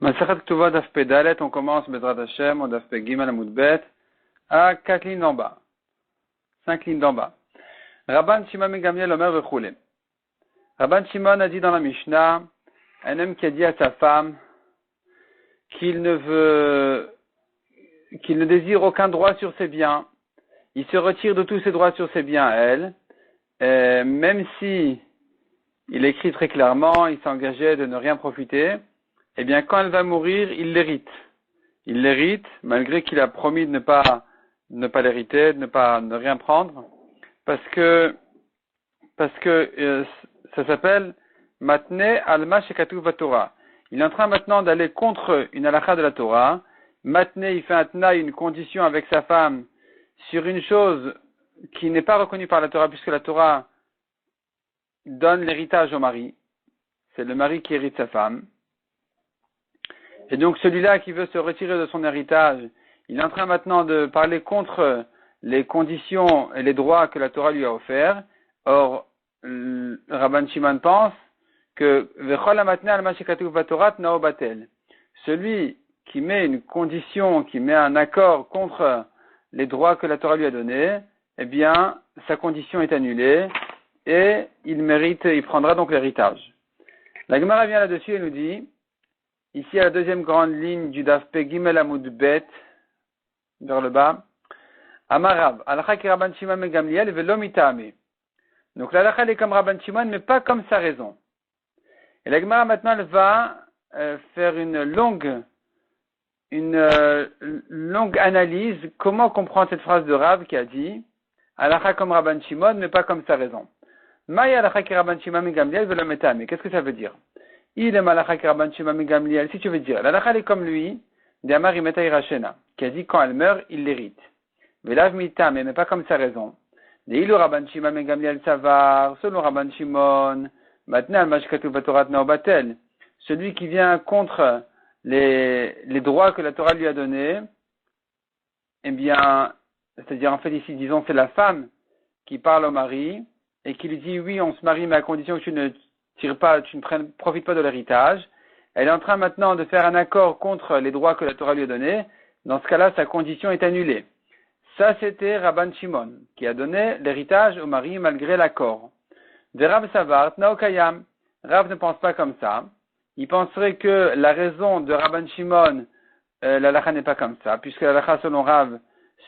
Masachat Ketuvot Daf Pedalet, on commence Bezrat Hashem, on Daf Pe Gimel Amud Bet, à 4 lignes d'en bas, 5 lignes d'en bas. Rabban Shimon ben Gamliel Omer Vechule. Rabban Shimon a dit dans la Mishnah, un homme qui a dit à sa femme qu'il ne désire aucun droit sur ses biens, il se retire de tous ses droits sur ses biens à elle, même si il écrit très clairement, il s'engageait de ne rien profiter, eh bien, quand elle va mourir, il l'hérite. Il l'hérite, malgré qu'il a promis de ne pas l'hériter, de ne rien prendre, parce que ça s'appelle Matne Alma Shekatuv Torah. Il est en train maintenant d'aller contre une halakha de la Torah. Matne, il fait un tnaï, une condition avec sa femme sur une chose qui n'est pas reconnue par la Torah, puisque la Torah donne l'héritage au mari. C'est le mari qui hérite sa femme. Et donc celui-là qui veut se retirer de son héritage, il est en train maintenant de parler contre les conditions et les droits que la Torah lui a offerts. Or, Rabban Shimon pense que celui qui met une condition, qui met un accord contre les droits que la Torah lui a donnés, eh bien, sa condition est annulée et il prendra donc l'héritage. La Gemara vient là-dessus et nous dit, ici à la deuxième grande ligne du Daf Pe Gimel Amud Bet, vers le bas, Amarav, Alakha ki Rabban Shimon ben Gamliel velo mitame. Donc la halakha est comme Rabban Shimon, mais pas comme sa raison. Et la Gemara maintenant elle va faire une longue analyse, comment comprendre cette phrase de Rav qui a dit halakha comme Rabban Shimon, mais pas comme sa raison. Maï halakha ki Rabban Shimon ben Gamliel velo mitame. Qu'est-ce que ça veut dire? Il est malakha ki Rabban Shimon ben Gamliel. Si tu veux dire, la halakha est comme lui, d'Amar Imeta Irachena, qui a dit quand elle meurt, il l'hérite. Velav mitame, mais pas comme sa raison. Deilu Rabban Shimon ben Gamliel savar, selon Rabban Shimon, maintenant Mashkatu Batorat Naobatel, celui qui vient contre les droits que la Torah lui a donnés, eh bien, c'est-à-dire en fait ici, disons, c'est la femme qui parle au mari et qui lui dit oui, on se marie, mais à condition que tu ne profites pas de l'héritage. Elle est en train maintenant de faire un accord contre les droits que la Torah lui a donnés. Dans ce cas-là, sa condition est annulée. Ça, c'était Rabban Shimon, qui a donné l'héritage au mari malgré l'accord. De Rav Savart, Naokayam. Rav ne pense pas comme ça. Il penserait que la raison de Rabban Shimon, la halakha n'est pas comme ça, puisque la halakha selon Rav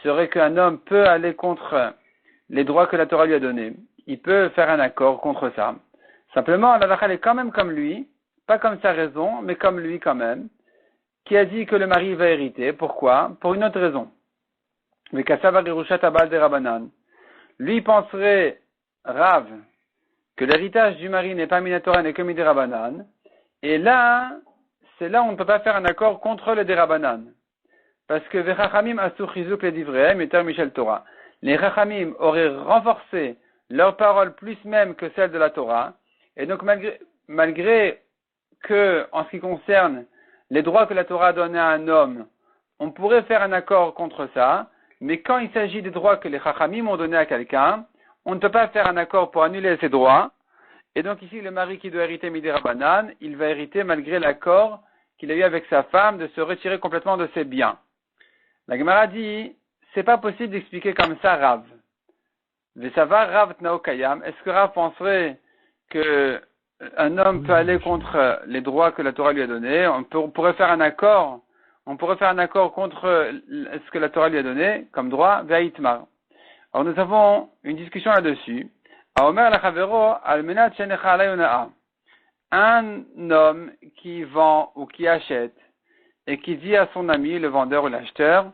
serait qu'un homme peut aller contre les droits que la Torah lui a donnés. Il peut faire un accord contre ça. Simplement, la halakha est quand même comme lui, pas comme sa raison, mais comme lui quand même, qui a dit que le mari va hériter. Pourquoi? Pour une autre raison. Lui, il penserait, Rav, que l'héritage du mari n'est pas minatora, n'est que midirabanan. Et là, c'est là où on ne peut pas faire un accord contre le dirabanan. Parce que Vechachamim asur chizuk les divrehem et ter Michel Torah. Les Chachamim auraient renforcé leur parole plus même que celle de la Torah. Et donc, malgré que, en ce qui concerne les droits que la Torah a donnés à un homme, on pourrait faire un accord contre ça. Mais quand il s'agit des droits que les Chachamim ont donnés à quelqu'un, on ne peut pas faire un accord pour annuler ces droits. Et donc ici, le mari qui doit hériter Midi Rabbanan, il va hériter malgré l'accord qu'il a eu avec sa femme de se retirer complètement de ses biens. La Gemara dit, c'est pas possible d'expliquer comme ça Rav. Vesava Rav Tnaokayam. Est-ce que Rav penserait que un homme peut aller contre les droits que la Torah lui a donnés? On pourrait faire un accord. On pourrait faire un accord contre ce que la Torah lui a donné comme droit, Ve'aitmar. Alors nous avons une discussion là-dessus. Un homme qui vend ou qui achète et qui dit à son ami, le vendeur ou l'acheteur,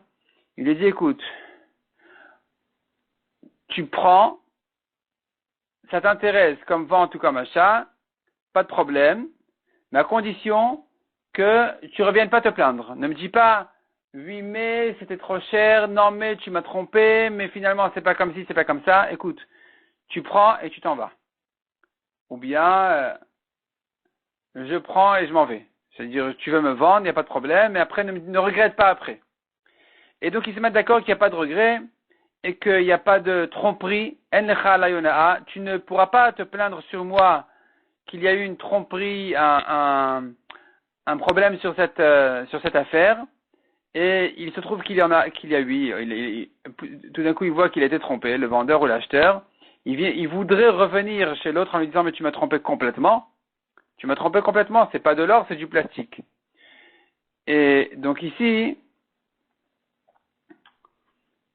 il lui dit, écoute, tu prends, ça t'intéresse comme vente ou comme achat, pas de problème, mais à condition que tu reviennes pas te plaindre. Ne me dis pas, oui, mais c'était trop cher, non, mais tu m'as trompé, mais finalement c'est pas comme ci, c'est pas comme ça. Écoute, tu prends et tu t'en vas. Ou bien, je prends et je m'en vais. C'est-à-dire, tu veux me vendre, il n'y a pas de problème, mais après, ne regrette pas après. Et donc, ils se mettent d'accord qu'il n'y a pas de regret et qu'il n'y a pas de tromperie. En lecha la yona'a. Tu ne pourras pas te plaindre sur moi qu'il y a eu une tromperie, un problème sur cette affaire, et il se trouve qu'il y a eu, tout d'un coup il voit qu'il a été trompé, le vendeur ou l'acheteur, il voudrait revenir chez l'autre en lui disant mais tu m'as trompé complètement, c'est pas de l'or, c'est du plastique. Et donc ici,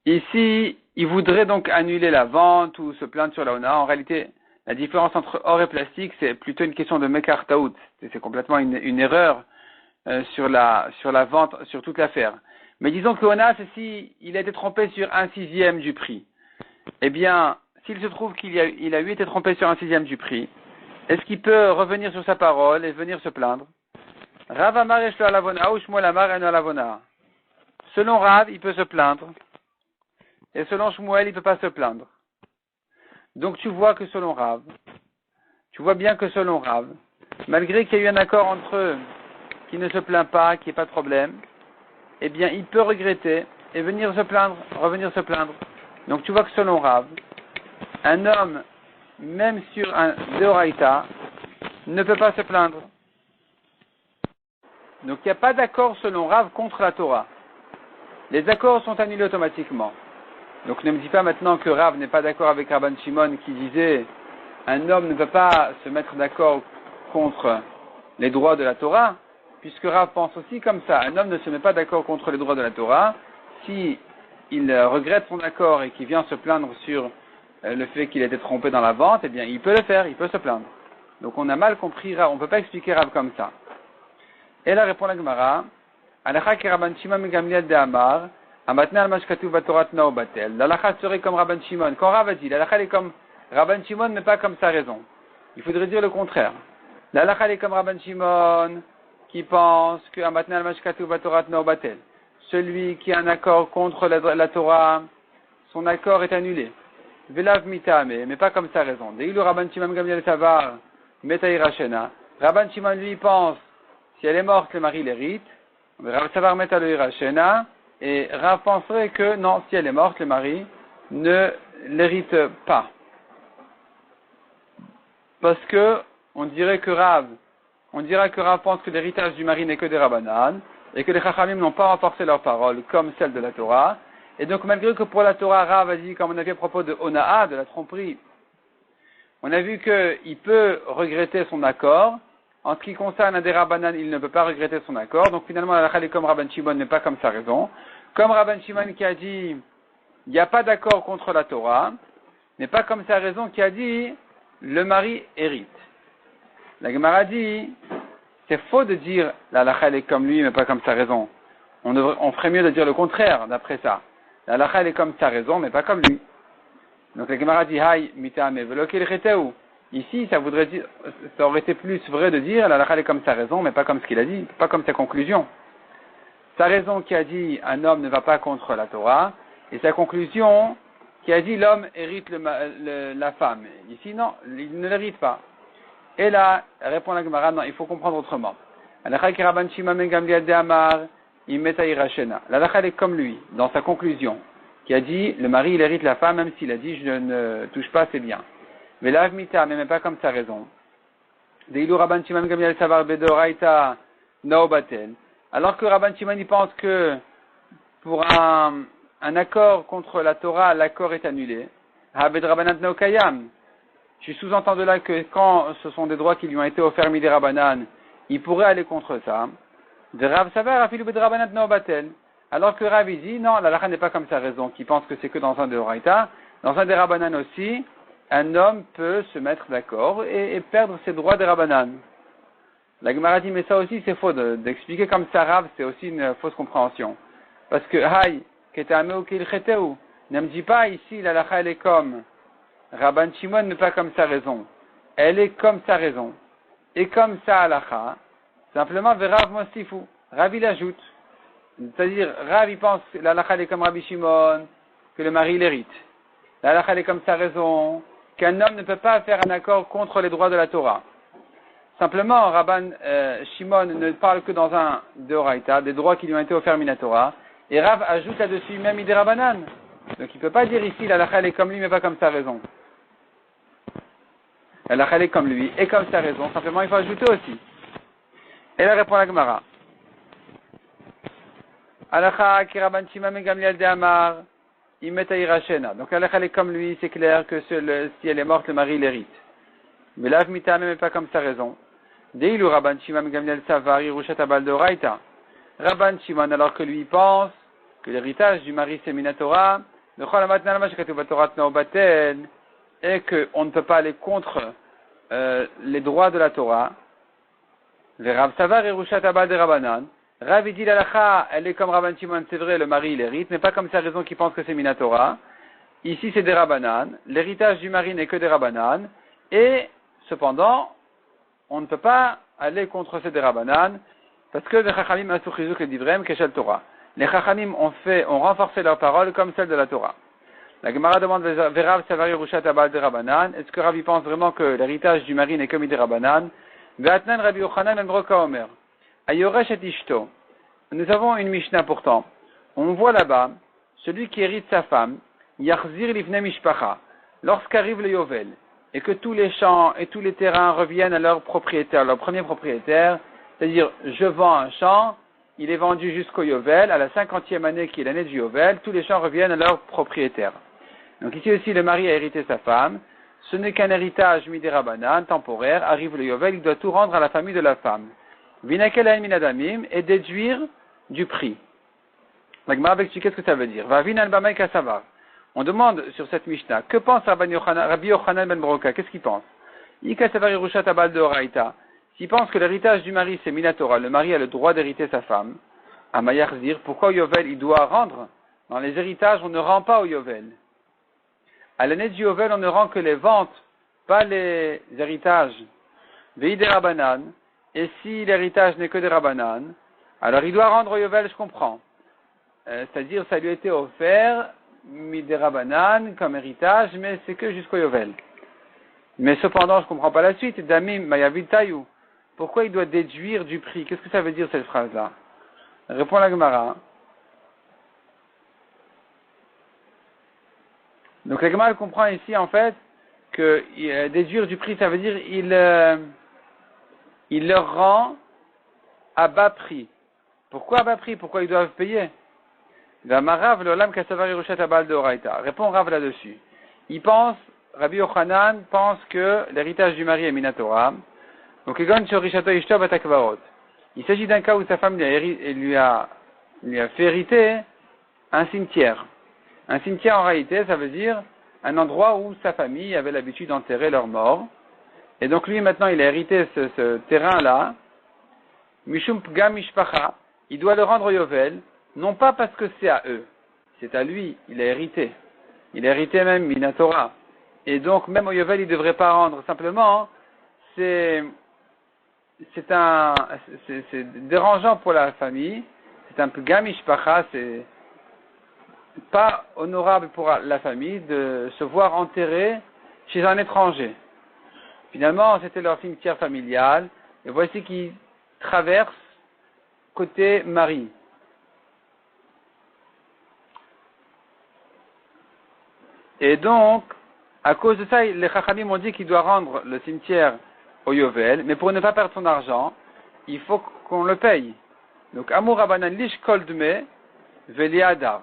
il voudrait donc annuler la vente ou se plaindre sur la Ona. En réalité, la différence entre or et plastique, c'est plutôt une question de mekartaout. C'est complètement une erreur sur la vente, sur toute l'affaire. Mais disons que Ona, c'est si il a été trompé sur 1/6 du prix. Eh bien, s'il se trouve qu'il a eu été trompé sur 1/6 du prix, est-ce qu'il peut revenir sur sa parole et venir se plaindre? Rav Amar eshlo alavona ou Shmuel Amar eno alavona. Selon Rav, il peut se plaindre. Et selon Shmuel, il ne peut pas se plaindre. Donc tu vois bien que selon Rav, malgré qu'il y a eu un accord entre eux, qui ne se plaint pas, qu'il n'y ait pas de problème, eh bien il peut regretter et revenir se plaindre. Donc tu vois que selon Rav, un homme, même sur un Deoraita, ne peut pas se plaindre. Donc il n'y a pas d'accord selon Rav contre la Torah. Les accords sont annulés automatiquement. Donc ne me dis pas maintenant que Rav n'est pas d'accord avec Rabban Shimon qui disait un homme ne peut pas se mettre d'accord contre les droits de la Torah, puisque Rav pense aussi comme ça. Un homme ne se met pas d'accord contre les droits de la Torah si il regrette son accord et qu'il vient se plaindre sur le fait qu'il a été trompé dans la vente, eh bien il peut le faire, il peut se plaindre. Donc on a mal compris Rav, on ne peut pas expliquer Rav comme ça. Et là répond la Gemara, Alakha ki Rabban Shimon mi Gamliel de Amar, Amatne al mashkatu batorat nao batel. L'alakha serait comme Rabban Shimon. Quand Rav a dit, l'alakha est comme Rabban Shimon, mais pas comme sa raison. Il faudrait dire le contraire. L'alakha est comme Rabban Shimon, qui pense que Amatne al mashkatu batorat nao batel. Celui qui a un accord contre la Torah, son accord est annulé. Velav mitame, mais pas comme sa raison. Deilu Rabban Shimon Gamliel Savar, metaïra shena. Rabban Shimon lui pense, si elle est morte, le mari l'hérite. Rav Savar metaïra shena. Et Rav penserait que non, si elle est morte, le mari ne l'hérite pas. Parce que on dira que Rav pense que l'héritage du mari n'est que des Rabbanan, et que les Chachamim n'ont pas renforcé leur parole comme celle de la Torah. Et donc malgré que pour la Torah, Rav a dit, comme on a vu à propos de Ona'a, de la tromperie, on a vu qu'il peut regretter son accord. En ce qui concerne un des Rabbanan, il ne peut pas regretter son accord. Donc finalement, la halakha est comme Rabban Shimon, n'est pas comme sa raison. Comme Rabban Shimon qui a dit, il n'y a pas d'accord contre la Torah, n'est pas comme sa raison qui a dit, le mari hérite. La Gemara dit, c'est faux de dire, la halakha est comme lui, mais pas comme sa raison. On ferait mieux de dire le contraire, d'après ça. La halakha est comme sa raison, mais pas comme lui. Donc la Gemara dit, Hay, mitame, velokel reteu. Ici, ça aurait été plus vrai de dire, la halakha est comme sa raison, mais pas comme ce qu'il a dit, pas comme sa conclusion. Sa raison qui a dit, un homme ne va pas contre la Torah, et sa conclusion qui a dit, l'homme hérite la femme. Ici, non, il ne l'hérite pas. Et là, répond la Gemara, non, il faut comprendre autrement. La halakha est comme lui, dans sa conclusion, qui a dit, le mari, il hérite la femme, même s'il a dit, je ne touche pas ses biens. Mais l'avmita, mais pas comme sa raison. Deilou Rabban Shimon Gamliel Savar Bedoraita Nao Batel. Alors que Rabban Shimon il pense que pour un accord contre la Torah, l'accord est annulé. Habed Rabbanat Nao Kayam. Je sous-entends de là que quand ce sont des droits qui lui ont été offerts mi des Rabbanan, il pourrait aller contre ça. De Rav Savar Afilu Bed Rabbanat Nao Batel. Alors que Rav dit non, la halakha n'est pas comme sa raison, qui pense que c'est que dans un de Oraita, dans un des Rabbanan aussi. Un homme peut se mettre d'accord et perdre ses droits des Rabbanan. La Gemara dit, mais ça aussi c'est faux d'expliquer comme ça Rav, c'est aussi une fausse compréhension. Parce que, Hay, Ketameu Kil Cheteu, ne me dis pas ici, la halakha elle est comme Rabban Shimon n'est pas comme sa raison. Elle est comme sa raison. Et comme sa halakha, simplement, Rav Mosifu. Rav il ajoute. C'est-à-dire, Rav il pense que la halakha elle est comme Rabbi Shimon, que le mari l'hérite. La halakha elle est comme sa raison, qu'un homme ne peut pas faire un accord contre les droits de la Torah. Simplement, Rabban Shimon ne parle que dans un d'Oraita, des droits qui lui ont été offerts min Torah, et Rav ajoute là-dessus même Idé Rabbanan. Donc il ne peut pas dire ici la halakha est comme lui, mais pas comme sa raison. La halakha est comme lui et comme sa raison, simplement il faut ajouter aussi. Et là répond la Gemara. Alacha ki Rabban Shimon ben Gamliel de Amar, imeta irachena. Donc Alacha est comme lui, c'est clair que si elle est morte, le mari l'hérite. Mais là, Mita même pas comme sa raison. Deilu Rabban Shimon ben Gamliel Savar, Irushat Abal de Oraita. Rabban Shimon, alors que lui pense que l'héritage du mari c'est Minatora, et qu'on ne peut pas aller contre les droits de la Torah. Le Rav Savar Irushat Abal de Rabbanan. Rav dit l'alacha, elle est comme Rabban Shimon, c'est vrai, le mari il hérite, mais pas comme sa raison qui pense que c'est Minatora. Ici c'est des Rabbanan, l'héritage du mari n'est que des Rabbanan, et cependant, on ne peut pas aller contre ces des Rabbanan, parce que les Chachamim Asouchizuk et Divrem Keshel Torah. Les Chachamim ont renforcé leurs paroles comme celles de la Torah. La Gemara demande Verav Savari Rushat Abal de Rabbanan. Est-ce que Rabbi pense vraiment que l'héritage du mari n'est comme des Rabbanan? Ve'atnan Rabbi Yochanan ben Broka Omer. Ayoresh et Ishto. Nous avons une Mishnah pourtant. On voit là-bas, celui qui hérite sa femme, Yachzir Livne Mishpacha, lorsqu'arrive le Yovel, et que tous les champs et tous les terrains reviennent à leur propriétaire, leur premier propriétaire, c'est-à-dire je vends un champ, il est vendu jusqu'au Yovel, à la 50e année qui est l'année du Yovel, tous les champs reviennent à leur propriétaire. Donc ici aussi le mari a hérité sa femme, ce n'est qu'un héritage midirabanan, temporaire, arrive le Yovel, il doit tout rendre à la famille de la femme. Vinakel minadamim et déduire du prix. La Gemara explique qu'est-ce que ça veut dire. Va vinan bamay kasavar. On demande sur cette Mishnah, que pense Rabbi Yochanan ben Broka? Qu'est-ce qu'il pense? Ikasavar Yerushat Abal de Oraita. S'il pense que l'héritage du mari c'est Minatora, le mari a le droit d'hériter sa femme, à Mayachzir, pourquoi au Yovel il doit rendre? Dans les héritages, on ne rend pas au Yovel. À l'année du Yovel, on ne rend que les ventes, pas les héritages. Veide Rabanan. Et si l'héritage n'est que des Rabanan, alors il doit rendre au Yovel, je comprends. C'est-à-dire, ça lui a été offert, des Rabanan, comme héritage, mais c'est que jusqu'au Yovel. Mais cependant, je ne comprends pas la suite. Damim Mayavid Tayou. Pourquoi il doit déduire du prix? Qu'est-ce que ça veut dire cette phrase-là? Répond la Gemara. Donc la Gemara comprend ici en fait que déduire du prix, ça veut dire il leur rend à bas prix. Pourquoi à bas prix? Pourquoi ils doivent payer? Répond Rav là-dessus. Rabbi Yochanan pense que l'héritage du mari est Minatora. Donc il s'agit d'un cas où sa femme lui a fait hériter un cimetière. Un cimetière en réalité, ça veut dire un endroit où sa famille avait l'habitude d'enterrer leurs morts. Et donc lui maintenant il a hérité ce terrain-là. Mishum Pgam Mishpacha, il doit le rendre au Yovel, non pas parce que c'est à eux, c'est à lui, il a hérité. Il a hérité même Minatora. Et donc même au Yovel il ne devrait pas rendre, simplement c'est dérangeant pour la famille, c'est un Pgam Mishpacha, c'est pas honorable pour la famille de se voir enterré chez un étranger. Finalement, c'était leur cimetière familial, et voici qu'ils traversent côté mari. Et donc, à cause de ça, les Chachamim ont dit qu'il doit rendre le cimetière au Yovel, mais pour ne pas perdre son argent, il faut qu'on le paye. Donc, Amur Rabbanan Lish Koldme Veliadar.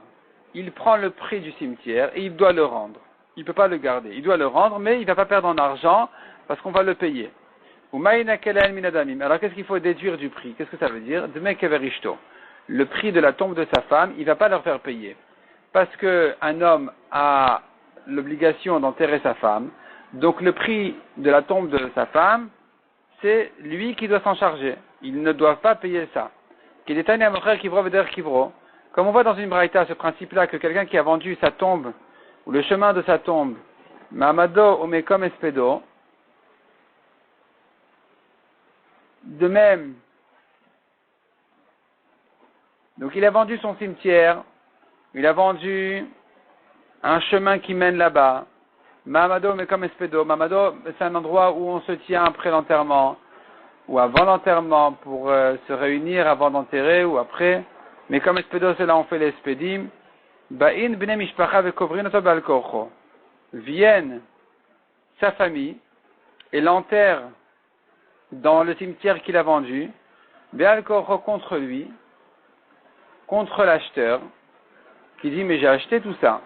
Il prend le prix du cimetière et il doit le rendre. Il ne peut pas le garder. Il doit le rendre, mais il ne va pas perdre en argent parce qu'on va le payer. Alors qu'est-ce qu'il faut déduire du prix? Qu'est-ce que ça veut dire? Le prix de la tombe de sa femme, il ne va pas leur faire payer. Parce qu'un homme a l'obligation d'enterrer sa femme, donc le prix de la tombe de sa femme, c'est lui qui doit s'en charger. Ils ne doivent pas payer ça. Comme on voit dans une braïta, ce principe-là, que quelqu'un qui a vendu sa tombe, ou le chemin de sa tombe, Mamado ou Mekom Espedo, de même, donc il a vendu son cimetière, il a vendu un chemin qui mène là-bas, Mamado ou Mekom Espedo, Mamado c'est un endroit où on se tient après l'enterrement, ou avant l'enterrement, pour se réunir avant d'enterrer, ou après. Mais comme Espedo, c'est là on fait les Espedim. Ba'in b'nei mishpacha ve'kovrin oto b'al korcho. Viennent sa famille et l'enterrent dans le cimetière qu'il a vendu. Béal Korcho contre lui, contre l'acheteur, qui dit mais j'ai acheté tout ça.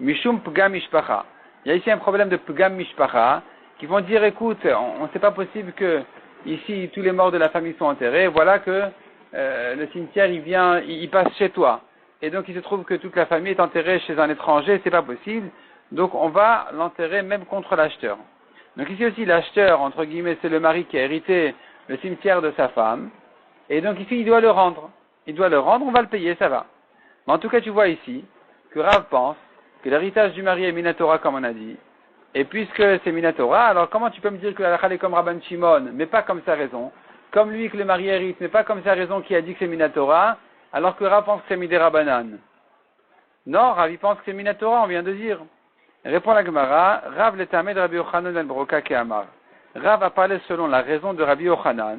Mishum Pgam Mishpacha. Il y a ici un problème de Pgam Mishpacha, qui vont dire écoute, on c'est pas possible que ici tous les morts de la famille sont enterrés, voilà que le cimetière il passe chez toi. Et donc il se trouve que toute la famille est enterrée chez un étranger, c'est pas possible. Donc on va l'enterrer même contre l'acheteur. Donc ici aussi l'acheteur, entre guillemets, c'est le mari qui a hérité le cimetière de sa femme. Et donc ici il doit le rendre. Il doit le rendre, on va le payer, ça va. Mais en tout cas tu vois ici que Rav pense que l'héritage du mari est Minatora comme on a dit. Et puisque c'est Minatora, alors comment tu peux me dire que la est comme Rabban Shimon, mais pas comme sa raison, comme lui que le mari hérite, mais pas comme sa raison qui a dit que c'est Minatora, alors que Rav pense que c'est Midera Banan. Non, Rav il pense que c'est Minatora, on vient de dire. Répond la Gemara, Rav l'etamé de Rabbi Yochanan ben Broka Keamar. Rav a parlé selon la raison de Rabbi Yochanan.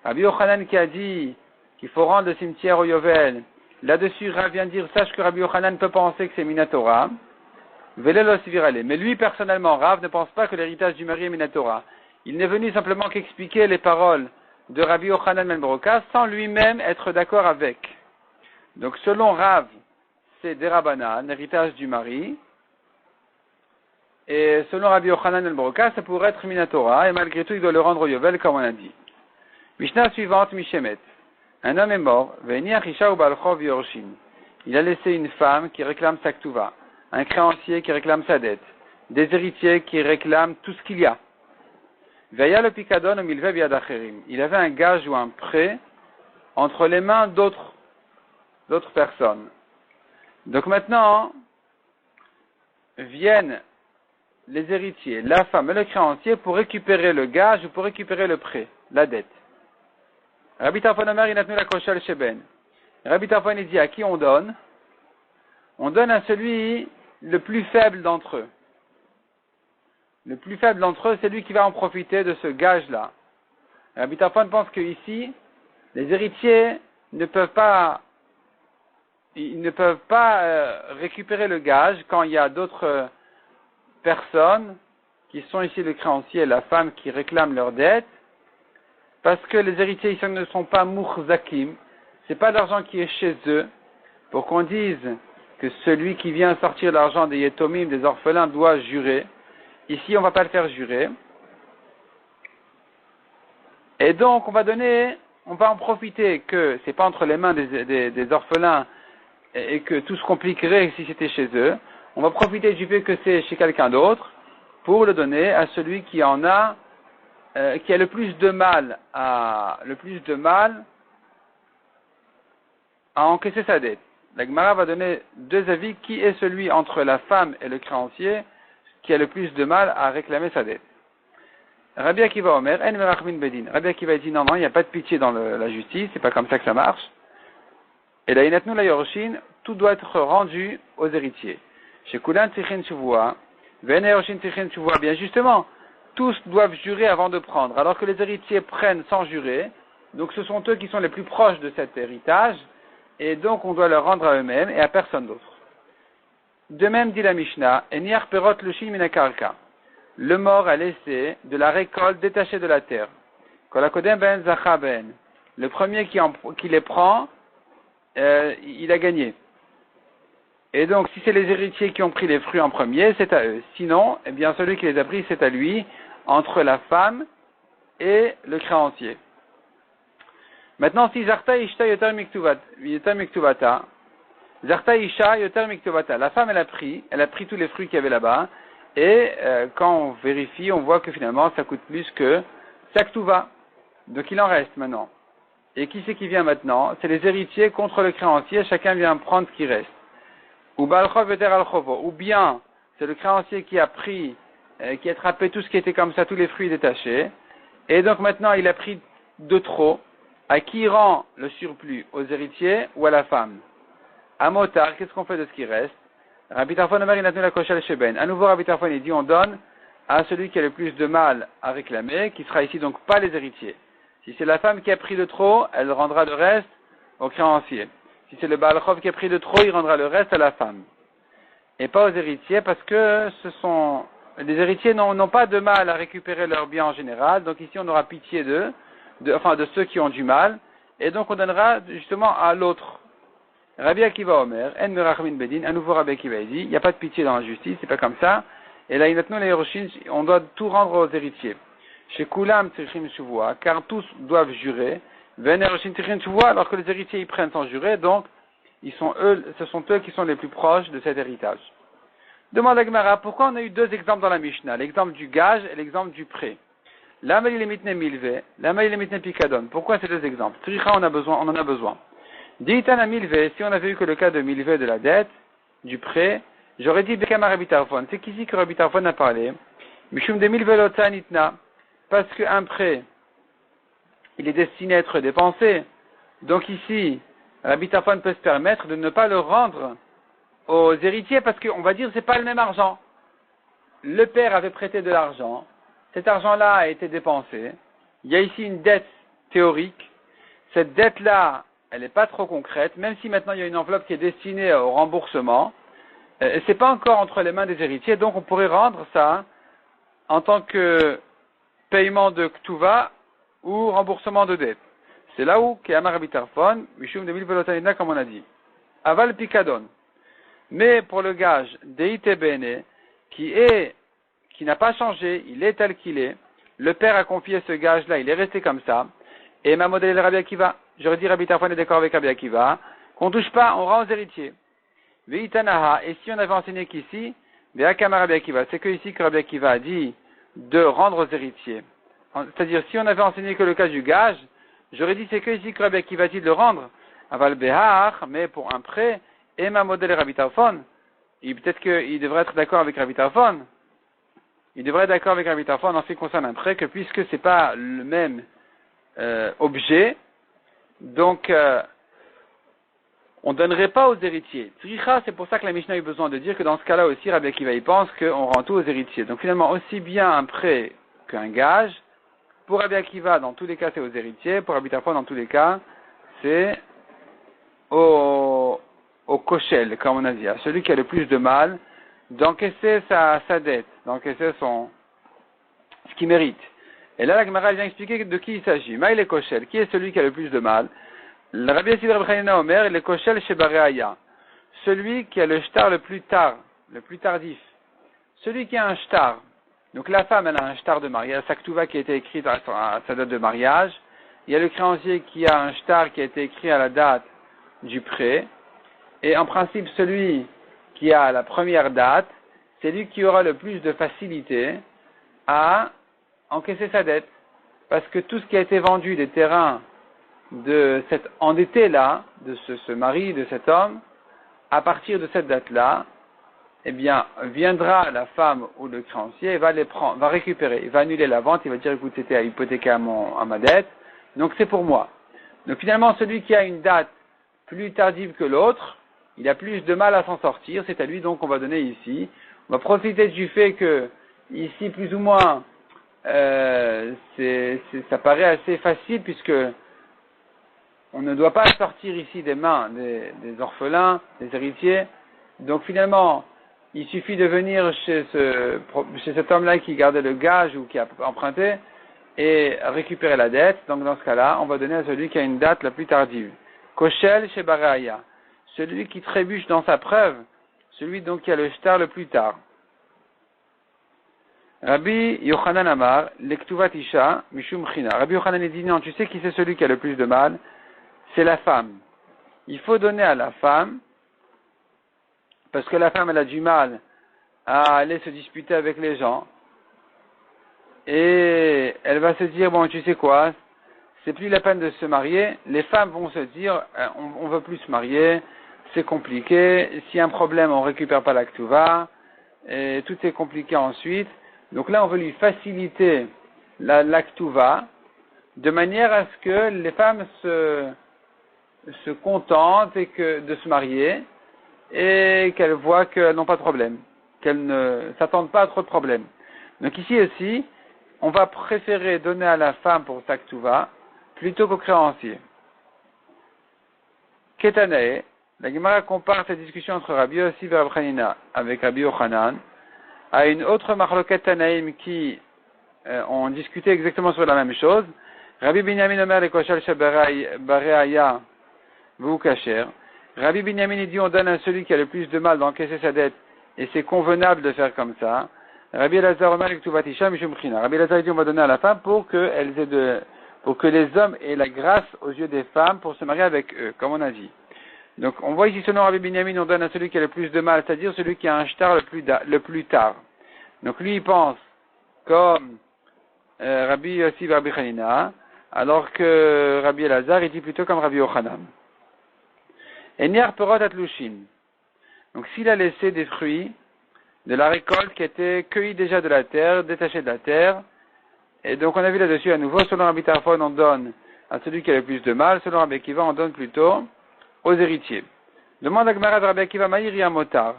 Rabbi Yochanan qui a dit qu'il faut rendre le cimetière au Yovel. Là-dessus, Rav vient dire, sache que Rabbi Yochanan peut penser que c'est Minatora. Mais lui, personnellement, Rav ne pense pas que l'héritage du mari est Minatora. Il n'est venu simplement qu'expliquer les paroles de Rabbi Yochanan ben Broka sans lui-même être d'accord avec. Donc, selon Rav, c'est Derabanan, l'héritage du mari. Et selon Rabbi Yochanan ben Broka, ça pourrait être Minatora. Et malgré tout, il doit le rendre au Yovel, comme on a dit. Mishnah suivante, Mishemet. Un homme est mort. Il a laissé une femme qui réclame sa ktuva. Un créancier qui réclame sa dette, des héritiers qui réclament tout ce qu'il y a. Il avait un gage ou un prêt entre les mains d'autres personnes. Donc maintenant, viennent les héritiers, la femme et le créancier pour récupérer le gage ou pour récupérer le prêt, la dette. Rabbi Tarfon Omer, il a tenu la koshal sheben. Rabbi Tarfon, il dit à qui on donne? On donne à celui le plus faible d'entre eux. Le plus faible d'entre eux, c'est lui qui va en profiter de ce gage-là. Rabbi Tarfon pense que ici, les héritiers ne peuvent pas récupérer le gage quand il y a d'autres personnes qui sont ici le créancier et la femme qui réclament leur dette, parce que les héritiers ici ne sont pas murzakim, c'est pas l'argent qui est chez eux, pour qu'on dise que celui qui vient sortir l'argent des yetomim, des orphelins, doit jurer. Ici, on ne va pas le faire jurer. Et donc, on va en profiter que c'est pas entre les mains des orphelins et que tout se compliquerait si c'était chez eux. On va profiter du fait que c'est chez quelqu'un d'autre pour le donner à celui qui a le plus de mal à encaisser sa dette. La Gemara va donner deux avis. Qui est celui entre la femme et le créancier qui a le plus de mal à réclamer sa dette? Rabbi Akiva Omer, En Merachmin Bedin. Rabbi Akiva dit non, il n'y a pas de pitié dans la justice, c'est pas comme ça que ça marche. Et la Inatnu la Yoroshin, tout doit être rendu aux héritiers. Chez Kulan Tichin Shuvua, Ven Yoroshin Tichin Shuvua, bien justement, tous doivent jurer avant de prendre, alors que les héritiers prennent sans jurer, donc ce sont eux qui sont les plus proches de cet héritage, et donc on doit leur rendre à eux-mêmes et à personne d'autre. De même dit la Mishnah, Eniach perot lushin minakarka. Le mort a laissé de la récolte détachée de la terre. Kolakodem ben zacha ben. Le premier qui les prend, il a gagné. Et donc, si c'est les héritiers qui ont pris les fruits en premier, c'est à eux. Sinon, eh bien, celui qui les a pris, c'est à lui, entre la femme et le créancier. Maintenant, si Zarta Ishta Yoter Miktuvata, Zarta Isha Yoter Miktuvata, la femme elle a pris tous les fruits qu'il y avait là-bas, et quand on vérifie, on voit que finalement ça coûte plus que Saktuva. Donc il en reste maintenant. Et qui c'est qui vient maintenant? C'est les héritiers contre le créancier, chacun vient prendre ce qui reste. Ou Balchov Yoter Al-Chovo, ou bien c'est le créancier qui a pris, qui a attrapé tout ce qui était comme ça, tous les fruits détachés, et donc maintenant il a pris de trop. À qui rend le surplus? Aux héritiers ou à la femme? À Motar, qu'est-ce qu'on fait de ce qui reste? Rabbi Tarfon Omer il a tenu la koshal sheben. À nouveau, Rabbi Tarfon il dit on donne à celui qui a le plus de mal à réclamer, qui sera ici donc pas les héritiers. Si c'est la femme qui a pris de trop, elle rendra le reste au créancier. Si c'est le Baal Chov qui a pris de trop, il rendra le reste à la femme. Et pas aux héritiers, parce que les héritiers n'ont pas de mal à récupérer leurs biens en général, donc ici on aura pitié de ceux qui ont du mal, et donc on donnera justement à l'autre. Rabbi Akiva Omer, En Merachmin Bedin, à nouveau Rabbi Akiva dit, il n'y a pas de pitié dans la justice, c'est pas comme ça. Et là, maintenant les Yerushin, on doit tout rendre aux héritiers. Chez Kulam Tzrichim Shuvua, car tous doivent jurer. Ven Yerushin Tzrichim Shuvua, alors que les héritiers ils prennent sans jurer, donc ce sont eux qui sont les plus proches de cet héritage. Demande à Gemara, pourquoi on a eu deux exemples dans la Mishnah, l'exemple du gage et l'exemple du prêt. Lama il est mitne milve, lama il est mitne pikadon. Pourquoi ces deux exemples? Tricha on en a besoin. Ditana milve, si on avait eu que le cas de milve de la dette, du prêt, j'aurais dit Bekama Rabbi Tarfon. C'est qu'ici que Rabbi Tarfon a parlé. Mishum de milve lota nitna. Parce qu'un prêt, il est destiné à être dépensé. Donc ici, Rabbi Tarfon peut se permettre de ne pas le rendre aux héritiers parce qu'on va dire que c'est pas le même argent. Le père avait prêté de l'argent. Cet argent-là a été dépensé. Il y a ici une dette théorique. Cette dette-là, elle n'est pas trop concrète, même si maintenant il y a une enveloppe qui est destinée au remboursement. C'est pas encore entre les mains des héritiers, donc on pourrait rendre ça en tant que paiement de Ktuva ou remboursement de dette. C'est là où Keamar Rabbi Tarfon, Mishum de Milvelotanina, comme on a dit. Aval Pikadon. Mais pour le gage Deite Bene, qui n'a pas changé, il est tel qu'il est, le père a confié ce gage-là, il est resté comme ça, et ma modèle Rabbi Akiva, j'aurais dit Rabbi Tarfon est d'accord avec Rabbi Akiva, qu'on touche pas, on rend aux héritiers. Veitanaha, et si on avait enseigné qu'ici, Veakama Rabbi Akiva, c'est que ici que Rabbi Akiva a dit de rendre aux héritiers. C'est-à-dire, si on avait enseigné que le cas du gage, j'aurais dit c'est que ici que Rabbi Akiva a dit de le rendre. Aval Behar, mais pour un prêt, et ma modèle Rabbi Tarfon, peut-être qu'il devrait être d'accord avec Rabbi Tarfon. Il devrait être d'accord avec Rabbi Tarfon en ce qui concerne un prêt, que puisque c'est pas le même objet, donc on ne donnerait pas aux héritiers. Tzricha, c'est pour ça que la Mishnah a eu besoin de dire que dans ce cas-là aussi, Rabbi Akiva il pense qu'on rend tout aux héritiers. Donc finalement, aussi bien un prêt qu'un gage, pour Rabbi Akiva, dans tous les cas, c'est aux héritiers, pour Rabbi Tarfon, dans tous les cas, c'est au koshel, comme on a dit, à celui qui a le plus de mal d'encaisser sa dette, d'encaisser ce qu'il mérite. Et là, la Gemara vient expliquer de qui il s'agit. Maïl est koshel, qui est celui qui a le plus de mal? Le Rabbi Yassid Rabbi Chanina Omer, il est koshel chez Baréaya, celui qui a le shtar le plus tardif, celui qui a un shtar. Donc la femme, elle a un shtar de mariage, sa ktuva qui a été écrite à sa date de mariage. Il y a le créancier qui a un shtar qui a été écrit à la date du prêt. Et en principe, celui qui a la première date, c'est lui qui aura le plus de facilité à encaisser sa dette. Parce que tout ce qui a été vendu des terrains de cet endetté-là, de ce mari, de cet homme, à partir de cette date-là, eh bien, viendra la femme ou le créancier et va les prendre, va récupérer, il va annuler la vente, il va dire, écoute, c'était à hypothéquer à ma dette, donc c'est pour moi. Donc finalement, celui qui a une date plus tardive que l'autre, il a plus de mal à s'en sortir, c'est à lui donc qu'on va donner ici. On va profiter du fait que, ici, plus ou moins, ça paraît assez facile puisque on ne doit pas sortir ici des mains des orphelins, des héritiers. Donc finalement, il suffit de venir chez cet homme-là qui gardait le gage ou qui a emprunté et récupérer la dette. Donc dans ce cas-là, on va donner à celui qui a une date la plus tardive. Koshel chez Baréaya, celui qui trébuche dans sa preuve, celui donc qui a le shtar le plus tard. Rabbi Yochanan Amar, Lektuvat Isha, Mishum China. Rabbi Yochanan dit non, tu sais qui c'est celui qui a le plus de mal? C'est la femme. Il faut donner à la femme, parce que la femme elle a du mal à aller se disputer avec les gens, et elle va se dire, bon tu sais quoi, c'est plus la peine de se marier. Les femmes vont se dire, on veut plus se marier, c'est compliqué, s'il y a un problème on récupère pas la ktuva, et tout est compliqué ensuite. Donc là on veut lui faciliter la ktuva, de manière à ce que les femmes se contentent de se marier, et qu'elles voient qu'elles n'ont pas de problème, qu'elles ne s'attendent pas à trop de problèmes. Donc ici aussi, on va préférer donner à la femme pour sa ktuva, plutôt qu'au créancier. Ketanae, la Gemara compare cette discussion entre Rabbi Yossi et Rabbi Chanina avec Rabbi Yochanan à une autre marloquette Tanaïm qui ont discuté exactement sur la même chose. Rabbi Binyamin Omer le koshal shabareaya vous kacher. Rabbi Binyamin dit on donne à celui qui a le plus de mal d'encaisser sa dette et c'est convenable de faire comme ça. Rabbi Elazar Omer le ktuvatisha mishum china. Rabbi Elazar dit on va donner à la femme pour que les hommes aient la grâce aux yeux des femmes pour se marier avec eux, comme on a dit. Donc on voit ici selon Rabbi Binyamin on donne à celui qui a le plus de mal, c'est-à-dire celui qui a un shtar le plus tard. Donc lui il pense comme Rabbi Yossi Rabbi Chanina, alors que Rabbi Elazar il dit plutôt comme Rabbi Yochanan. Eniar perot atlushin. Donc s'il a laissé des fruits de la récolte qui étaient cueillis déjà de la terre, détachés de la terre, et donc on a vu là-dessus à nouveau, selon Rabbi Tarfon on donne à celui qui a le plus de mal, selon Rabbi Akiva on donne plutôt aux héritiers. Demande à Gemara de Rabbi Akiva Maïri un motard.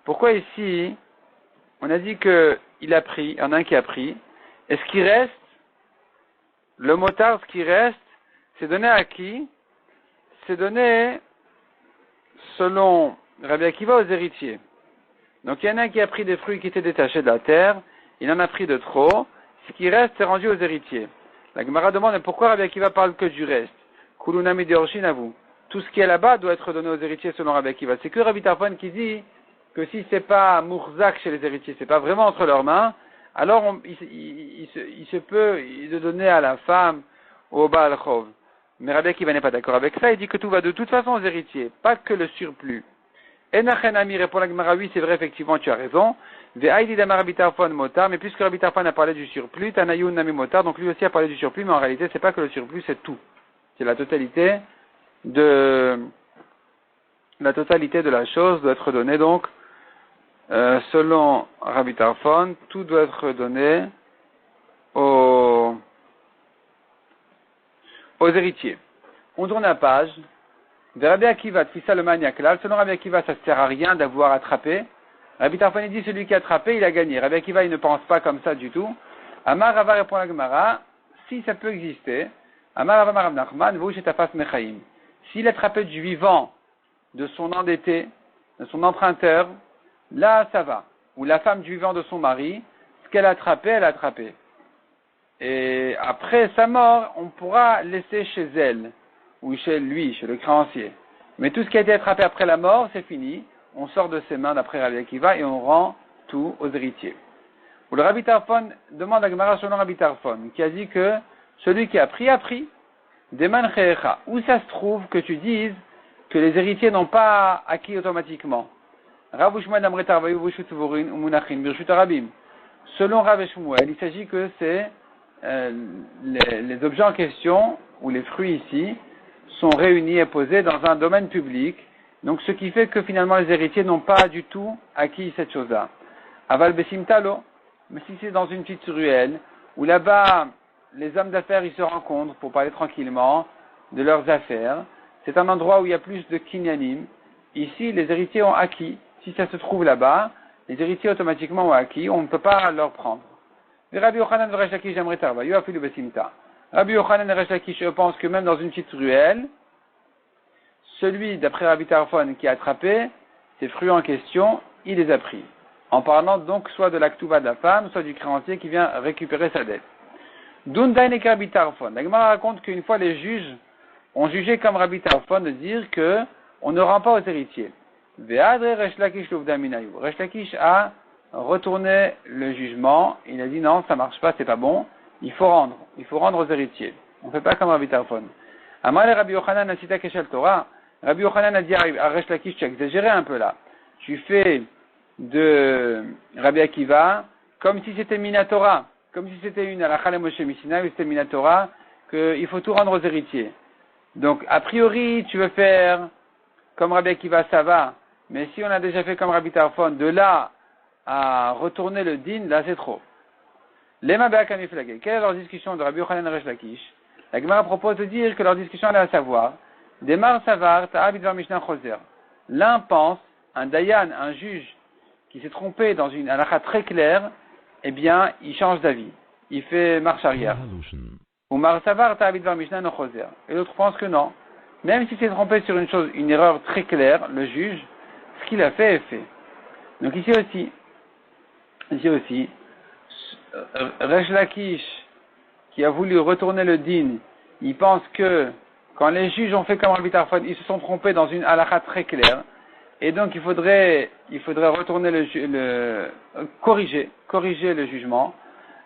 Pourquoi ici on a dit qu'il a pris, il y en a un qui a pris, et ce qui reste, le motard, ce qui reste, c'est donné à qui? C'est donné, selon Rabbi Akiva, aux héritiers. Donc il y en a un qui a pris des fruits qui étaient détachés de la terre, il en a pris de trop, ce qui reste, c'est rendu aux héritiers. La Gemara demande, mais pourquoi Rabbi Akiva parle que du reste? Kulunami Deorshin à vous. Tout ce qui est là-bas doit être donné aux héritiers selon Rabbi Akiva. C'est que Rabbi Tarfon qui dit que si c'est pas Mourzak chez les héritiers, c'est pas vraiment entre leurs mains, alors il se peut de donner à la femme ou au Baal Chov. Mais Rabbi Akiva n'est pas d'accord avec ça, il dit que tout va de toute façon aux héritiers, pas que le surplus. Enachen Ami répond la Gemara, oui, c'est vrai, effectivement, tu as raison. Ve'aïdi damar Rabbi Tarfon motar, mais puisque Rabbi Tarfon a parlé du surplus, Tanayun Nami motar, donc lui aussi a parlé du surplus, mais en réalité, c'est pas que le surplus, c'est tout. C'est la totalité de la chose doit être donnée, donc, selon Rabbi Tarfon, tout doit être donné aux héritiers. On tourne la page. De Rabbi Akiva, Tfisa le Maniaklal, selon Rabbi Akiva, ça ne sert à rien d'avoir attrapé. Rabbi Tarfon dit celui qui a attrapé, il a gagné. Rabbi Akiva, il ne pense pas comme ça du tout. Amar Rava répond à la Gemara, si ça peut exister, Amar Rava Marav Nachman, vous chez Tafas Mechaim. S'il a attrapé du vivant, de son endetté, de son emprunteur, là ça va. Ou la femme du vivant de son mari, ce qu'elle a attrapé, elle a attrapé. Et après sa mort, on pourra laisser chez elle, ou chez lui, chez le créancier. Mais tout ce qui a été attrapé après la mort, c'est fini. On sort de ses mains d'après Rabbi Akiva et on rend tout aux héritiers. Ou le Rabbi Tarfon demande à Gemara selon Rabbi Tarfon, qui a dit que celui qui a pris, a pris. Deman Cherecha. Où ça se trouve que tu dises que les héritiers n'ont pas acquis automatiquement? Selon Rav Shmuel, il s'agit que c'est les objets en question, ou les fruits ici, sont réunis et posés dans un domaine public, donc ce qui fait que finalement les héritiers n'ont pas du tout acquis cette chose-là. Aval Besim Talo, mais si c'est dans une petite ruelle, où là-bas les hommes d'affaires ils se rencontrent pour parler tranquillement de leurs affaires, c'est un endroit où il y a plus de kinyanim. Ici, les héritiers ont acquis. Si ça se trouve là-bas, les héritiers automatiquement ont acquis, on ne peut pas leur prendre. Rabbi Yochanan et Resh Lakish j'aimerais tarva, yoafilu besimta. Rabbi Yochanan et Resh Lakish, je pense que même dans une petite ruelle, celui, d'après Rabbi Tarfon, qui a attrapé ces fruits en question, il les a pris. En parlant donc soit de la ktuva de la femme, soit du créancier qui vient récupérer sa dette. Dundain et Rabbi Tarfon. La Gemara raconte qu'une fois les juges ont jugé comme Rabbi Tarfon de dire que on ne rend pas aux héritiers. Ve'adre Resh Lakish l'uvdaminayu. Resh Lakish a retourné le jugement. Il a dit non, ça marche pas, c'est pas bon. Il faut rendre aux héritiers. On ne fait pas comme Rabbi Tarfon. Amal et Rabbi Yochanan asita keshel Torah. Rabbi Yochanan a dit à Resh Lakish, tu as exagéré un peu là. Tu fais de Rabbi Akiva comme si c'était Minatora, comme si c'était une halakha le Moshe Mishina, c'était Minatora, qu'il faut tout rendre aux héritiers. Donc, a priori, tu veux faire comme Rabbi Akiva, ça va, mais si on a déjà fait comme Rabbi Tarfon, de là à retourner le din, là c'est trop. Lema be'akamiflagé. Quelle est leur discussion de Rabbi Yochanan et Resh Lakish? La Gemara propose de dire que leur discussion est à savoir, Demar Savar, Ta'ab Idvar Mishnah Choser. L'un pense, un Dayan, un juge, qui s'est trompé dans une halakha très claire, eh bien, il change d'avis. Il fait marche arrière. Ou Mar Savar, Ta'ab Idvar Mishnah no Choser. Et l'autre pense que non. Même si s'est trompé sur une chose, une erreur très claire, le juge, ce qu'il a fait est fait. Donc ici aussi, Resh Lakish, qui a voulu retourner le din, il pense que quand les juges ont fait comme Rabbi Tarfon, ils se sont trompés dans une halakha très claire, et donc il faudrait retourner corriger le jugement,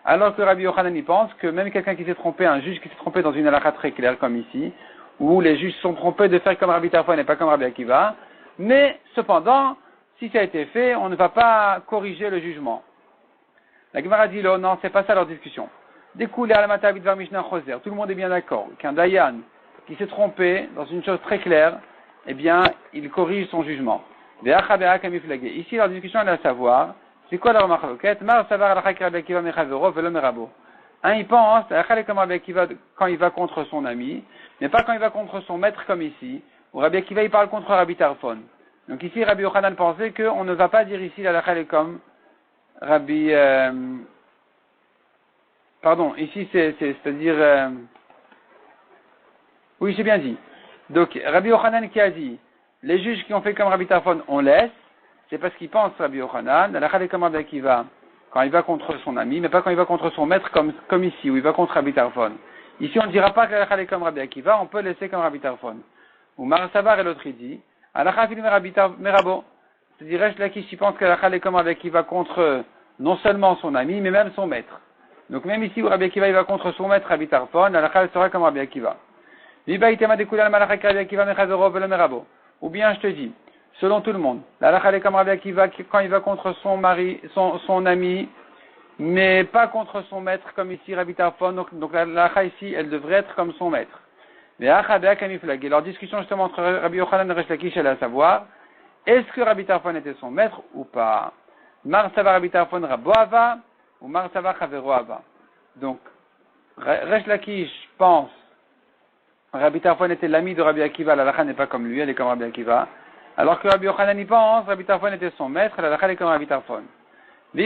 alors que Rabbi Yochanan y pense que même quelqu'un qui s'est trompé, un juge qui s'est trompé dans une halakha très claire comme ici, où les juges se sont trompés de faire comme Rabbi Tarfon et pas comme Rabbi Akiva, mais cependant, si ça a été fait, on ne va pas corriger le jugement. La Gemara dit non, c'est pas ça leur discussion. Tout le monde est bien d'accord qu'un Dayan qui s'est trompé dans une chose très claire, eh bien, il corrige son jugement. Ici, leur discussion est à savoir, c'est quoi leur machloket? Un, il pense, quand il va contre son ami, mais pas quand il va contre son maître comme ici, où Rabbi Akiva, il parle contre Rabbi Tarfon. Donc ici, Rabbi Yochanan pensait qu'on ne va pas dire ici la halakha comme Rabbi, ici c'est-à-dire, oui, j'ai bien dit. Donc, Rabbi Yochanan qui a dit, les juges qui ont fait comme Rabbi Tarfon, on laisse, c'est parce qu'il pense, Rabbi Yochanan, la halakha comme Rabbi Akiva, quand il va contre son ami, mais pas quand il va contre son maître comme ici, où il va contre Rabbi Tarfon. Ici, on ne dira pas que la halakha est comme Rabbi Akiva, on peut laisser comme Rabbi Tarfon. Ou Mar Savar et l'autre, il dit, halakha fil merabo. C'est-à-dire, Resh Lakish, il pense que la halakha est comme Rabbi Akiva contre non seulement son ami, mais même son maître. Donc, même ici où Rabbi Akiva il va contre son maître, Rabbi Tarfon, la halakha sera comme Rabbi Akiva. Ou bien je te dis, selon tout le monde, la halakha est comme Rabbi Akiva quand il va contre son mari, son ami, mais pas contre son maître comme ici Rabbi Tarfon. Donc la halakha ici, elle devrait être comme son maître. Et leur discussion justement entre Rabbi Yochanan et Resh Lakish, elle est à savoir, est-ce que Rabbi Tarfon était son maître ou pas? Mar Sava Rabbi Tarfon Rabo Ava ou Mar Sava Chavero Ava. Donc, Resh Lakish pense Rabbi Tarfon était l'ami de Rabbi Akiva, la halakha n'est pas comme lui, elle est comme Rabbi Akiva. Alors que Rabbi Yochanan y pense, Rabbi Tarfon était son maître, la halakha est comme Rabbi Tarfon. Ou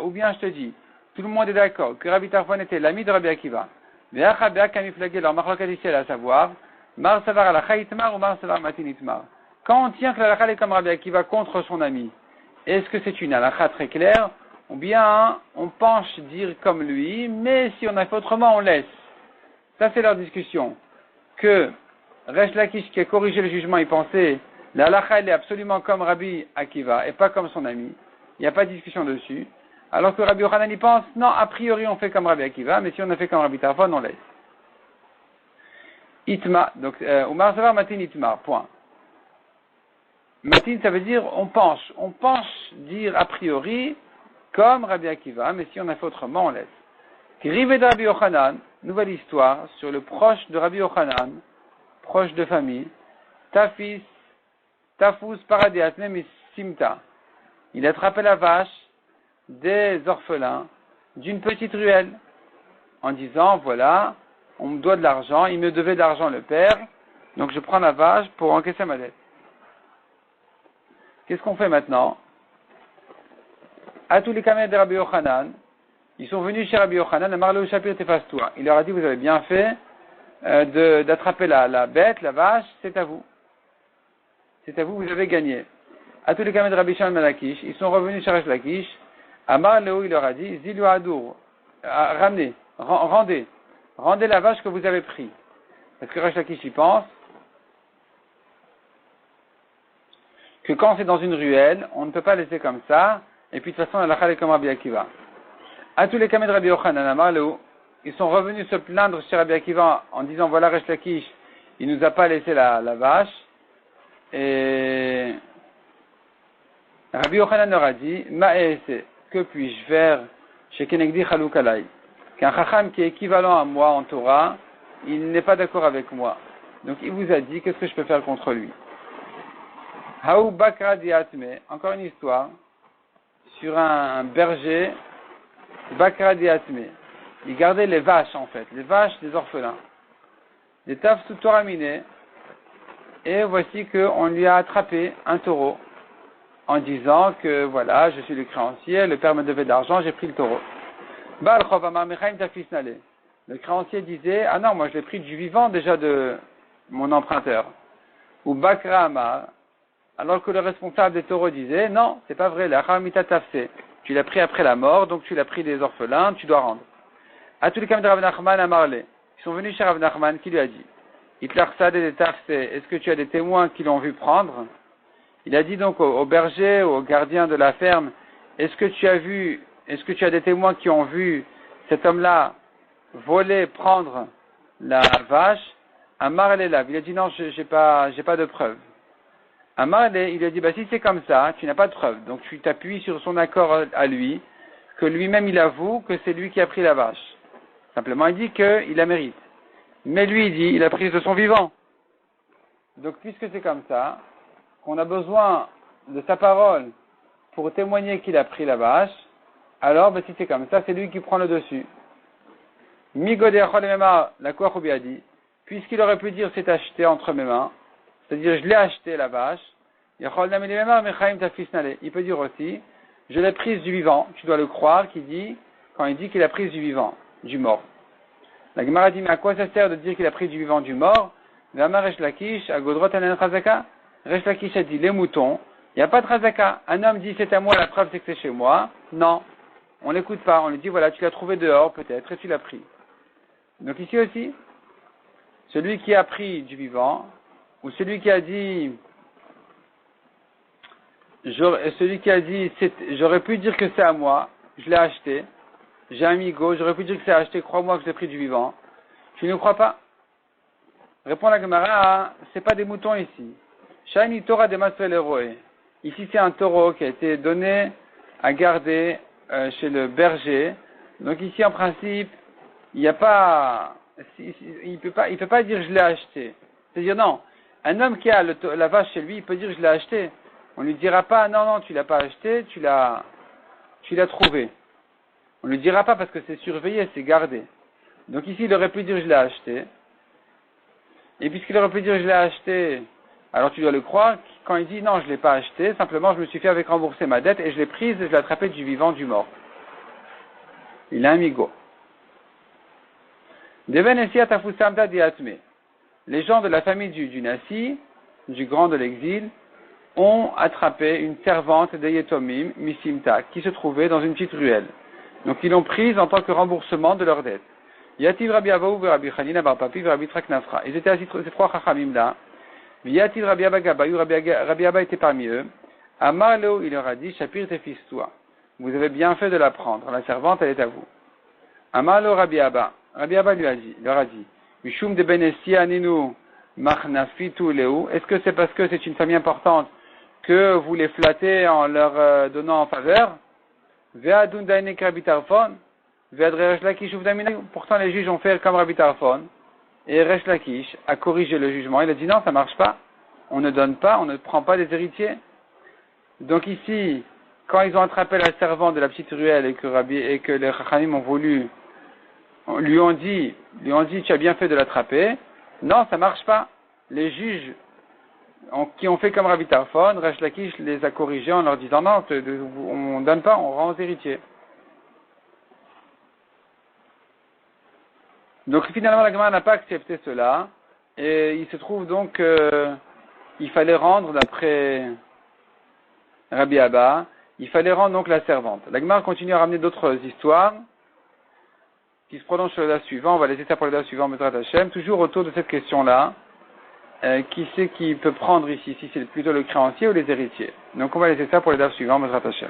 bien je te dis, tout le monde est d'accord que Rabbi Tarfon était l'ami de Rabbi Akiva. Leur machlokat ici à savoir, Mar Savar halakha itmar ou Mar Savar matin itmar. Quand on tient que la halakha est comme Rabbi Akiva contre son ami, est-ce que c'est une halakha très claire, ou bien on penche dire comme lui, mais si on a fait autrement, on laisse. Ça, c'est leur discussion. Que Resh Lakish, qui a corrigé le jugement, il pensait, la halakha, elle est absolument comme Rabbi Akiva, et pas comme son ami. Il n'y a pas de discussion dessus. Alors que Rabbi Yochanan, il pense, non, a priori, on fait comme Rabbi Akiva, mais si on a fait comme Rabbi Tarfon, on laisse. Itma, donc, Umar Savar Matin Itmar, point. Matin, ça veut dire, on penche dire a priori, comme Rabbi Akiva, mais si on a fait autrement, on laisse. Rivé de Rabbi Yochanan, nouvelle histoire sur le proche de Rabbi Yochanan, proche de famille, Tafus Paradeatme Simta. Il a attrapé la vache des orphelins d'une petite ruelle en disant, voilà, on me doit de l'argent, il me devait de l'argent le père, donc je prends la vache pour encaisser ma dette. Qu'est-ce qu'on fait maintenant? À tous les caméras de Rabbi Yochanan, ils sont venus chez Rabbi Yochanan, Marlou Shapir Tefastoua. Il leur a dit, vous avez bien fait d'attraper la bête, la vache, c'est à vous. C'est à vous, vous avez gagné. À tous les caméras de Rabbi Shimon ben Lakish, ils sont revenus chez Resh Lakish. Amar Léo, il leur a dit, Zilu Adour, rendez la vache que vous avez prise. Parce que Resh Lakish y pense que quand c'est dans une ruelle, on ne peut pas laisser comme ça, et puis de toute façon, la halakha est comme Rabbi Akiva. À tous les caméras de Rabbi Yochanan, Amar Léo, ils sont revenus se plaindre chez Rabbi Akiva en disant, voilà Resh Lakish, il nous a pas laissé la vache, et Rabbi Yochanan leur a dit, Ma'ese, que puis-je faire chez Kenegdi Chaluk Alay? Qu'un chacham qui est équivalent à moi en Torah, il n'est pas d'accord avec moi. Donc il vous a dit, qu'est-ce que je peux faire contre lui? Haou Bakra Diatme, encore une histoire, sur un berger, Bakra Diatme. Il gardait les vaches en fait, les vaches des orphelins. Des tafsou Toramine, et voici qu'on lui a attrapé un taureau, en disant que voilà, je suis le créancier, le père me devait d'argent, j'ai pris le taureau. Le créancier disait, ah non, moi je l'ai pris du vivant déjà de mon emprunteur. Ou Bakra Amar, alors que le responsable des taureaux disait, non, c'est pas vrai, tu l'as pris après la mort, donc tu l'as pris des orphelins, tu dois rendre. À tous les cas de Rav Nachman Amarle, Ils sont venus chez Rav Nachman qui lui a dit, Itlarsad et Tafse, est-ce que tu as des témoins qui l'ont vu prendre? Il a dit donc au berger, au gardien de la ferme, est-ce que tu as des témoins qui ont vu cet homme-là voler, prendre la vache? Amar elle est là. Il a dit non, j'ai pas de preuve. Amar il lui a dit, si c'est comme ça, tu n'as pas de preuve. Donc tu t'appuies sur son accord à lui, que lui-même il avoue que c'est lui qui a pris la vache. Simplement il dit qu'il la mérite. Mais lui il dit, il a pris de son vivant. Donc puisque c'est comme ça, qu'on a besoin de sa parole pour témoigner qu'il a pris la vache, alors si c'est comme ça, c'est lui qui prend le dessus. La Kouachoubi a dit, puisqu'il aurait pu dire c'est acheté entre mes mains, c'est-à-dire je l'ai acheté la vache, il peut dire aussi, je l'ai prise du vivant, tu dois le croire quand il dit qu'il a prise du vivant, du mort. La Gemara dit, mais à quoi ça sert de dire qu'il a pris du vivant du mort? Resh Lakish a dit, les moutons, il n'y a pas de chazaka. Un homme dit c'est à moi, la preuve c'est que c'est chez moi. Non, on l'écoute pas, on lui dit voilà, tu l'as trouvé dehors peut-être et tu l'as pris. Donc ici aussi, celui qui a pris du vivant, ou celui qui a dit j'aurais pu dire que c'est à moi, je l'ai acheté, j'ai un migo, j'aurais pu dire que c'est acheté, crois-moi que j'ai pris du vivant. Tu ne crois pas? Répond la Gemara, c'est pas des moutons ici. Shani Torah de Masreleroe. Ici c'est un taureau qui a été donné à garder chez le berger. Donc ici en principe, il peut pas dire je l'ai acheté. C'est-à-dire non, un homme qui a la vache chez lui, il peut dire je l'ai acheté. On lui dira pas non tu l'as pas acheté, tu l'as trouvé. On lui dira pas parce que c'est surveillé, c'est gardé. Donc ici il aurait pu dire je l'ai acheté. Et puisqu'il aurait pu dire je l'ai acheté, alors tu dois le croire quand il dit non je l'ai pas acheté, simplement je me suis fait avec rembourser ma dette et je l'ai prise et je l'ai attrapée du vivant du mort. Il a un migo. Les gens de la famille du Nassi, du grand de l'exil, ont attrapé une servante de Yetomim, Misimta, qui se trouvait dans une petite ruelle. Donc ils l'ont prise en tant que remboursement de leur dette. Yativ Rabbi Abaou ve Rabbi Chanina bar Papi ve Rabbi Traknafra. Ils étaient assis, ces trois chachamim là. Yativ Rabbi Abba Gabayou, Rabbi Abba était parmi eux. Amar Leo, il leur a dit, Shapir tefis-toi. Vous avez bien fait de la prendre. La servante, elle est à vous. Amar Leo Rabbi Abba. Rabbi Abba leur a dit, Mishum de Benessi aninu machnafitu leu. Est-ce que c'est parce que c'est une famille importante que vous les flattez en leur donnant en faveur? Ve'adun dainek Rabbi Tarfon. Pourtant les juges ont fait comme Rabbi Tarfon et Resh Lakish a corrigé le jugement. Il a dit non, ça marche pas. On ne donne pas, on ne prend pas des héritiers. Donc ici, quand ils ont attrapé la servante de la petite ruelle et que les Chachamim ont voulu, lui ont dit, tu as bien fait de l'attraper. Non, ça marche pas. Les juges qui ont fait comme Rabbi Tarfon, Resh Lakish les a corrigés en leur disant non, on ne donne pas, on rend aux héritiers. Donc finalement la Gemara n'a pas accepté cela et il se trouve donc il fallait rendre d'après Rabbi Abba, il fallait rendre donc la servante. La Gemara continue à ramener d'autres histoires qui se prolongent sur le daf suivant. On va laisser ça pour le daf suivant, Bezrat Hashem, toujours autour de cette question-là. Qui c'est qui peut prendre ici, si c'est plutôt le créancier ou les héritiers. Donc on va laisser ça pour le daf suivant, Bezrat Hashem.